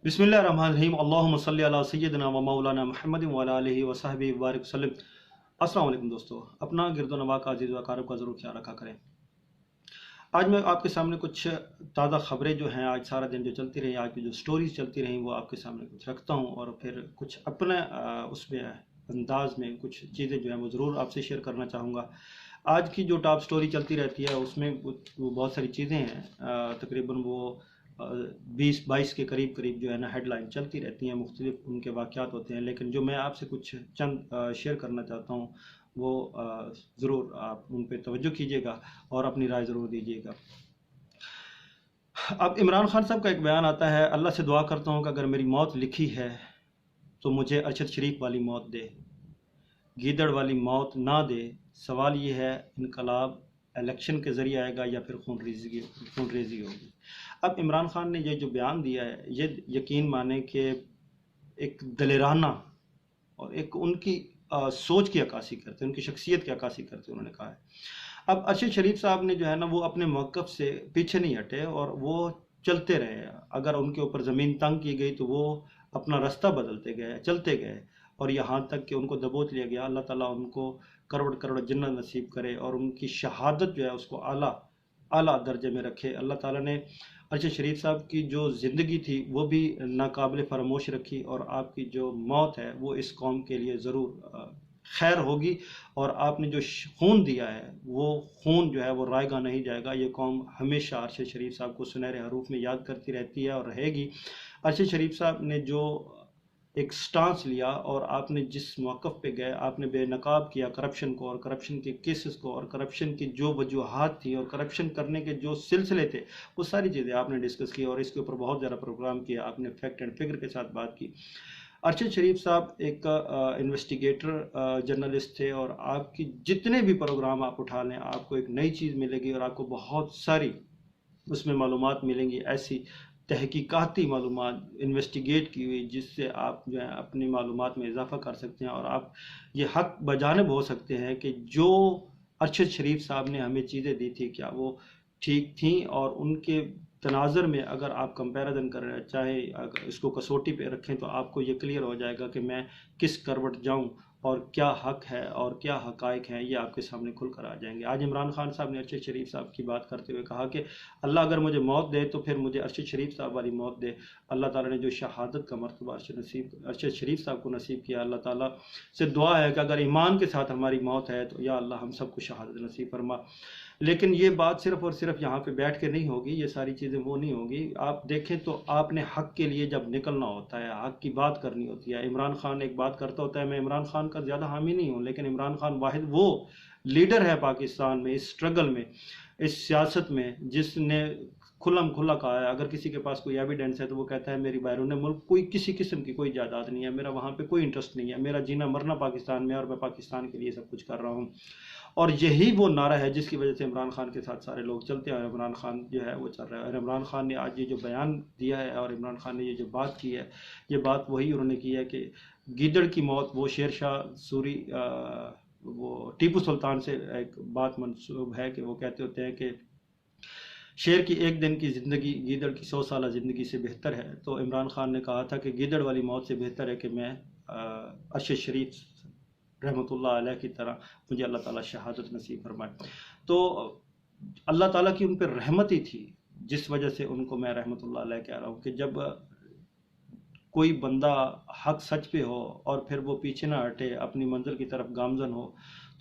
बिस्मिल्लाहिर्रहमानिर्रहीम अल्लाहुम्मा सल्ली अला सय्यिदिना व मौलाना मुहम्मद व अला आलिहि व सहबिहि व बारिक वसल्लम। अस्सलाम वालेकुम दोस्तों, अपना गिरदोनवा का अजीज़ व अकारिब का ज़रूर ख्याल रखा करें। आज मैं आपके सामने कुछ ताज़ा ख़बरें जो हैं, आज सारा दिन जो चलती रही, आज की जो स्टोरीज चलती रही, वो आपके सामने कुछ रखता हूँ और फिर कुछ अपने उसमें अंदाज में कुछ चीज़ें जो हैं वो ज़रूर आपसे शेयर करना चाहूँगा। आज की जो टॉप स्टोरी चलती रहती है उसमें वो बहुत सारी चीज़ें हैं, तकरीबन वो 20-22 के करीब करीब जो है ना हेडलाइन चलती रहती हैं, मुख्तलिफ उनके वाक़यात होते हैं, लेकिन जो मैं आपसे कुछ चंद शेयर करना चाहता हूँ वो ज़रूर आप उन पर तवज्जो कीजिएगा और अपनी राय ज़रूर दीजिएगा। अब इमरान खान साहब का एक बयान आता है, अल्लाह से दुआ करता हूँ कि अगर मेरी मौत लिखी है तो मुझे अरशद शरीफ वाली मौत दे, गीदड़ वाली मौत ना दे। सवाल ये है, इनकलाब इलेक्शन के ज़रिए आएगा या फिर खून रेजी होगी। अब इमरान खान ने ये जो बयान दिया है, ये यकीन माने कि एक दलेराना और एक उनकी सोच की अक्कासी करते हैं, उनकी शख्सियत की अक्कासी करते हैं। उन्होंने कहा है, अब अरशद शरीफ साहब ने जो है ना वो अपने मौक़िफ़ से पीछे नहीं हटे और वो चलते रहे। अगर उनके ऊपर ज़मीन तंग की गई तो वो अपना रास्ता बदलते गए, चलते गए और यहाँ तक कि उनको दबोच लिया गया। अल्लाह ताला उनको करोड़ करोड़ जन्नत नसीब करे और उनकी शहादत जो है उसको आला दर्जे में रखे। अल्लाह ताला ने अरशद शरीफ साहब की जो ज़िंदगी थी वो भी नाकाबिल फरामोश रखी और आपकी जो मौत है वो इस कौम के लिए ज़रूर खैर होगी। और आपने जो खून दिया है वो खून जो है वो रायगा नहीं जाएगा। ये कौम हमेशा अरशद शरीफ साहब को सुनहरे हरूफ में याद करती रहती है और रहेगी। अरशद शरीफ साहब ने जो एक स्टांस लिया और आपने जिस मौक़िफ़ पे गए, आपने बेनकाब किया करप्शन को और करप्शन के केसेस को और करप्शन की जो वजूहात थी और करप्शन करने के जो सिलसिले थे, वो सारी चीज़ें आपने डिस्कस की और इसके ऊपर बहुत ज़्यादा प्रोग्राम किया। आपने फैक्ट एंड फिगर के साथ बात की। अरशद शरीफ साहब एक इन्वेस्टिगेटर जर्नलिस्ट थे और आपकी जितने भी प्रोग्राम आप उठा लें आपको एक नई चीज़ मिलेगी और आपको बहुत सारी उसमें मालूमात मिलेंगी, ऐसी तहकीकाती मालूमात इन्वेस्टिगेट की हुई, जिससे आप जो है अपनी मालूमात में इजाफा कर सकते हैं और आप ये हक बजानिब हो सकते हैं कि जो अरशद शरीफ साहब ने हमें चीज़ें दी थी क्या वो ठीक थी। और उनके तनाज़र में अगर आप कंपैरिजन कर रहे हैं, चाहे अगर इसको कसौटी पे रखें तो आपको ये क्लियर हो जाएगा कि मैं किस करवट जाऊं और क्या हक है और क्या हकाइक हैं, ये आपके सामने खुल कर आ जाएंगे। आज इमरान खान साहब ने अरशद शरीफ साहब की बात करते हुए कहा कि अल्लाह अगर मुझे मौत दे तो फिर मुझे अरशद शरीफ साहब वाली मौत दे। अल्लाह ताला ने जो शहादत का मर्तबा अरशद शरीफ साहब को नसीब किया, अल्लाह ताला से दुआ है कि अगर ईमान के साथ हमारी मौत है तो या अल्लाह हम सबको शहादत नसीब फरमा। लेकिन ये बात सिर्फ और सिर्फ यहाँ पे बैठ के नहीं होगी, ये सारी चीज़ें वो नहीं होगी। आप देखें तो आपने हक के लिए जब निकलना होता है, हक की बात करनी होती है। इमरान खान एक बात करता होता है, मैं इमरान खान का ज़्यादा हामी नहीं हूँ, लेकिन इमरान खान वाहिद वो लीडर है पाकिस्तान में, इस स्ट्रगल में, इस सियासत में, जिसने खुल्लम खुल्ला कहा है अगर किसी के पास कोई एविडेंस है तो वो कहता है मेरी बैरून मुल्क कोई किसी किस्म की कोई जायदाद नहीं है, मेरा वहाँ पे कोई इंटरेस्ट नहीं है, मेरा जीना मरना पाकिस्तान में और मैं पाकिस्तान के लिए सब कुछ कर रहा हूँ। और यही वो नारा है जिसकी वजह से इमरान खान के साथ सारे लोग चलते हैं और इमरान खान जो है वो चल रहा है। और इमरान खान ने आज ये जो बयान दिया है और इमरान खान ने ये जो बात की है, ये बात वही उन्होंने की है कि गीदड़ की मौत, वो शेर शाह सूरी वो टीपू सुल्तान से एक बात मंसूब है कि वो कहते होते हैं कि शेर की एक दिन की ज़िंदगी गीदड़ की 100 साल ज़िंदगी से बेहतर है। तो इमरान खान ने कहा था कि गीदड़ वाली मौत से बेहतर है कि मैं अरशद शरीफ रहमतुल्लाह अलैह की तरह मुझे अल्लाह ताला शहादत नसीब फरमाए। तो अल्लाह ताला की उन पर रहमत ही थी जिस वजह से उनको मैं रहमतुल्लाह अलैह कह रहा हूँ कि जब कोई बंदा हक सच पे हो और फिर वो पीछे ना हटे, अपनी मंजिल की तरफ गामजन हो,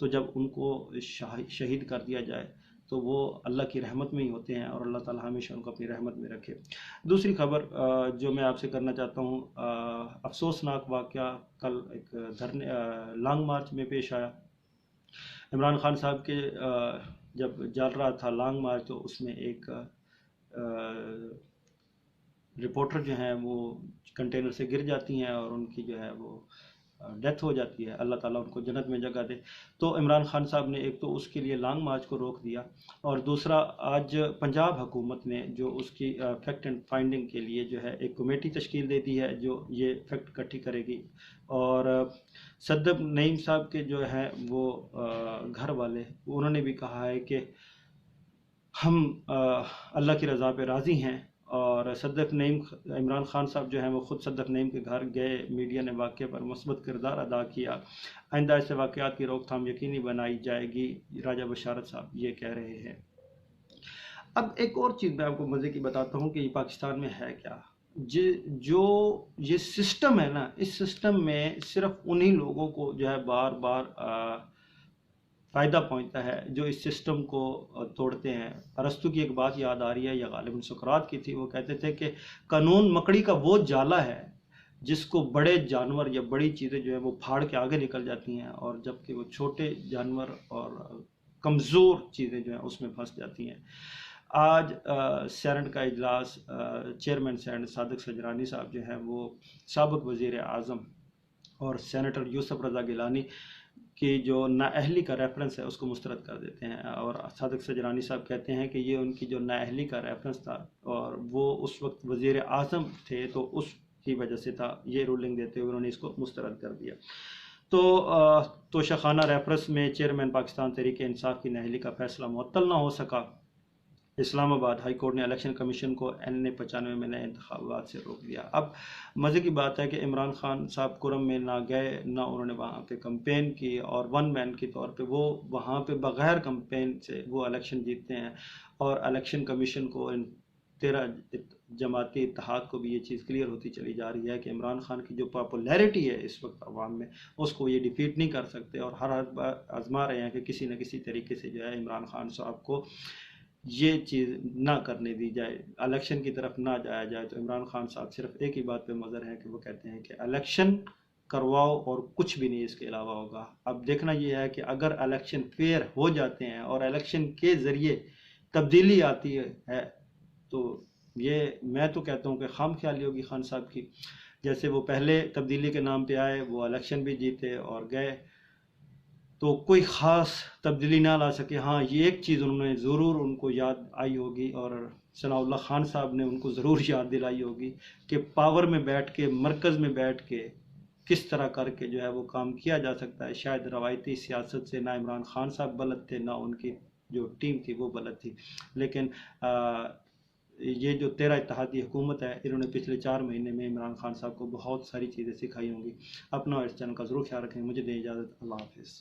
तो जब उनको शहीद कर दिया जाए तो वो अल्लाह की रहमत में ही होते हैं और अल्लाह ताला हमेशा उनको अपनी रहमत में रखे। दूसरी खबर जो मैं आपसे करना चाहता हूँ, अफसोसनाक वाक़या कल एक धरने लॉन्ग मार्च में पेश आया। इमरान खान साहब के जब चल रहा था लॉन्ग मार्च तो उसमें एक रिपोर्टर जो हैं वो कंटेनर से गिर जाती हैं और उनकी जो है वो डेथ हो जाती है। अल्लाह ताला उनको जन्नत में जगह दे। तो इमरान खान साहब ने एक तो उसके लिए लॉन्ग मार्च को रोक दिया और दूसरा आज पंजाब हुकूमत ने जो उसकी फैक्ट एंड फाइंडिंग के लिए जो है एक कमेटी तश्कील दे दी है जो ये फैक्ट इकट्ठी करेगी। और सद्दब नईम साहब के जो है वो घर वाले उन्होंने भी कहा है कि हम अल्लाह की रज़ा पे राज़ी हैं اور صدق نعیم عمران خان صاحب جو ہیں وہ خود صدق نعیم کے گھر گئے، میڈیا نے واقعے پر مثبت کردار ادا کیا، آئندہ ایسے واقعات کی روک تھام یقینی بنائی جائے گی، راجہ بشارت صاحب یہ کہہ رہے ہیں۔ اب ایک اور چیز میں آپ کو مزے کی بتاتا ہوں کہ یہ پاکستان میں ہے کیا۔ جو یہ سسٹم ہے نا، اس سسٹم میں صرف انہی لوگوں کو جو ہے بار بار فائدہ پہنچتا ہے جو اس سسٹم کو توڑتے ہیں۔ ارسطو کی ایک بات یاد آ رہی ہے، یا غالباً سقراط کی تھی، وہ کہتے تھے کہ قانون مکڑی کا وہ جالا ہے جس کو بڑے جانور یا بڑی چیزیں جو ہیں وہ پھاڑ کے آگے نکل جاتی ہیں، اور جبکہ وہ چھوٹے جانور اور کمزور چیزیں جو ہیں اس میں پھنس جاتی ہیں۔ آج سینٹ کا اجلاس، چیئرمین سینٹ صادق سجرانی صاحب جو ہیں وہ سابق وزیر اعظم اور سینیٹر یوسف رضا گیلانی کی جو نااہلی کا ریفرنس ہے اس کو مسترد کر دیتے ہیں، اور صادق سجرانی صاحب کہتے ہیں کہ یہ ان کی جو نااہلی کا ریفرنس تھا اور وہ اس وقت وزیر اعظم تھے تو اس کی وجہ سے تھا، یہ رولنگ دیتے ہوئے انہوں نے اس کو مسترد کر دیا۔ تو توشخانہ ریفرنس میں چیئرمین پاکستان تحریک انصاف کی نااہلی کا فیصلہ معطل نہ ہو سکا۔ اسلام آباد ہائی کورٹ نے الیکشن کمیشن کو N95 میں نئے انتخابات سے روک دیا۔ اب مزے کی بات ہے کہ عمران خان صاحب کرم میں نہ گئے، نہ انہوں نے وہاں پہ کمپین کی، اور ون مین کے طور پہ وہ وہاں پہ بغیر کمپین سے وہ الیکشن جیتتے ہیں، اور الیکشن کمیشن کو ان 13 جماعتی اتحاد کو بھی یہ چیز کلیئر ہوتی چلی جا رہی ہے کہ عمران خان کی جو پاپولیرٹی ہے اس وقت عوام میں، اس کو یہ ڈیفیٹ نہیں کر سکتے، اور ہر بار آزما رہے ہیں کہ کسی نہ کسی طریقے سے جو ہے عمران خان صاحب کو یہ چیز نہ کرنے دی جائے، الیکشن کی طرف نہ جایا جائے۔ تو عمران خان صاحب صرف ایک ہی بات پہ مضر ہیں کہ وہ کہتے ہیں کہ الیکشن کرواؤ اور کچھ بھی نہیں اس کے علاوہ ہوگا۔ اب دیکھنا یہ ہے کہ اگر الیکشن فیئر ہو جاتے ہیں اور الیکشن کے ذریعے تبدیلی آتی ہے تو یہ میں تو کہتا ہوں کہ خام خیالی ہوگی خان صاحب کی۔ جیسے وہ پہلے تبدیلی کے نام پہ آئے، وہ الیکشن بھی جیتے اور گئے تو کوئی خاص تبدیلی نہ لا سکے۔ ہاں، یہ ایک چیز انہوں نے ضرور ان کو یاد آئی ہوگی، اور ثناء اللہ خان صاحب نے ان کو ضرور یاد دلائی ہوگی کہ پاور میں بیٹھ کے، مرکز میں بیٹھ کے کس طرح کر کے جو ہے وہ کام کیا جا سکتا ہے۔ شاید روایتی سیاست سے نہ عمران خان صاحب بلد تھے، نہ ان کی جو ٹیم تھی وہ بلد تھی، لیکن یہ جو 13 اتحادی حکومت ہے انہوں نے پچھلے 4 مہینے میں عمران خان صاحب کو بہت ساری چیزیں سکھائی ہوں گی۔ اپنا اور اس چینل کا ضرور خیال رکھیں۔ مجھے دیں اجازت، اللہ حافظ۔